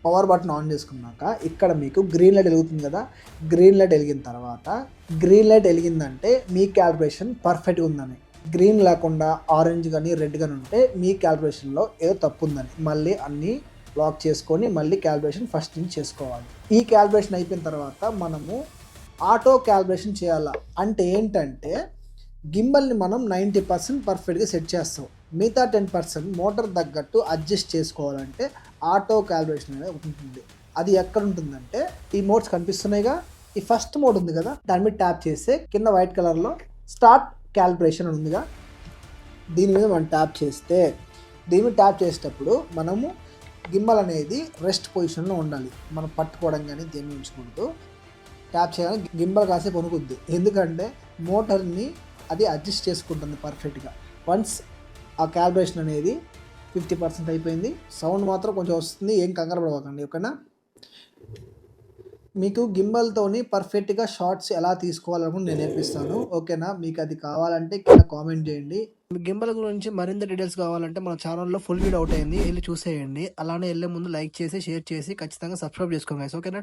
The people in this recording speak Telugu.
పవర్ బటన్ ఆన్ చేసుకున్నాక ఇక్కడ మీకు గ్రీన్ లైట్ వెలుగుతుంది కదా, గ్రీన్ లైట్ వెలిగిన తర్వాత గ్రీన్ లైట్ వెలిగిందంటే మీ క్యాలిబ్రేషన్ పర్ఫెక్ట్గా ఉందని, గ్రీన్ లేకుండా ఆరెంజ్ కానీ రెడ్ కానీ ఉంటే మీ క్యాలిబ్రేషన్లో ఏదో తప్పు ఉందని మళ్ళీ అన్నీ లాక్ చేసుకొని మళ్ళీ క్యాలిబ్రేషన్ ఫస్ట్ నుంచి చేసుకోవాలి. ఈ క్యాలిబ్రేషన్ అయిపోయిన తర్వాత మనము ఆటో క్యాలిబ్రేషన్ చేయాలా. అంటే ఏంటంటే గింబల్ని మనం 90% పర్ఫెక్ట్గా సెట్ చేస్తాం, మిగతా 10% మోటార్ తగ్గట్టు అడ్జస్ట్ చేసుకోవాలంటే ఆటో క్యాలిబ్రేషన్ అనేది ఒకటి ఉంటుంది. అది ఎక్కడ ఉంటుందంటే ఈ మోడ్స్ కనిపిస్తున్నాయిగా, ఈ ఫస్ట్ మోడ్ ఉంది కదా దాని మీద ట్యాప్ చేస్తే కింద వైట్ కలర్లో స్టార్ట్ క్యాలిబ్రేషన్ అని ఉందిగా, దీని మీద మనం ట్యాప్ చేస్తే దీని మీద ట్యాప్ చేసేటప్పుడు మనము గింబల్ అనేది రెస్ట్ పొజిషన్లో ఉండాలి, మనం పట్టుకోవడం కానీ దేన్ని ఉంచకూడదు. ట్యాప్ చేయగానే గింబల్ కాసేపు వణుకుద్ది, ఎందుకంటే మోటార్ని అది అడ్జస్ట్ చేసుకుంటుంది పర్ఫెక్ట్గా. వన్స్ ఆ క్యాలిబ్రేషన్ అనేది 50% అయిపోయింది, సౌండ్ మాత్రం కొంచెం వస్తుంది, ఏం కంగారు పడవకండి ఓకేనా. మీకు గింబల్తోని పర్ఫెక్ట్గా షార్ట్స్ ఎలా తీసుకోవాలని నేను నేర్పిస్తాను ఓకేనా. మీకు అది కావాలంటే కింద కామెంట్ చేయండి. గింబల్ గురించి మరింత డీటెయిల్స్ కావాలంటే మన ఛానల్లో ఫుల్ వీడియో అవుట్ అయింది, వెళ్ళి చూసేయండి. అలానే వెళ్ళే ముందు లైక్ చేసి షేర్ చేసి ఖచ్చితంగా సబ్స్క్రైబ్ చేసుకోండి ఓకేనా.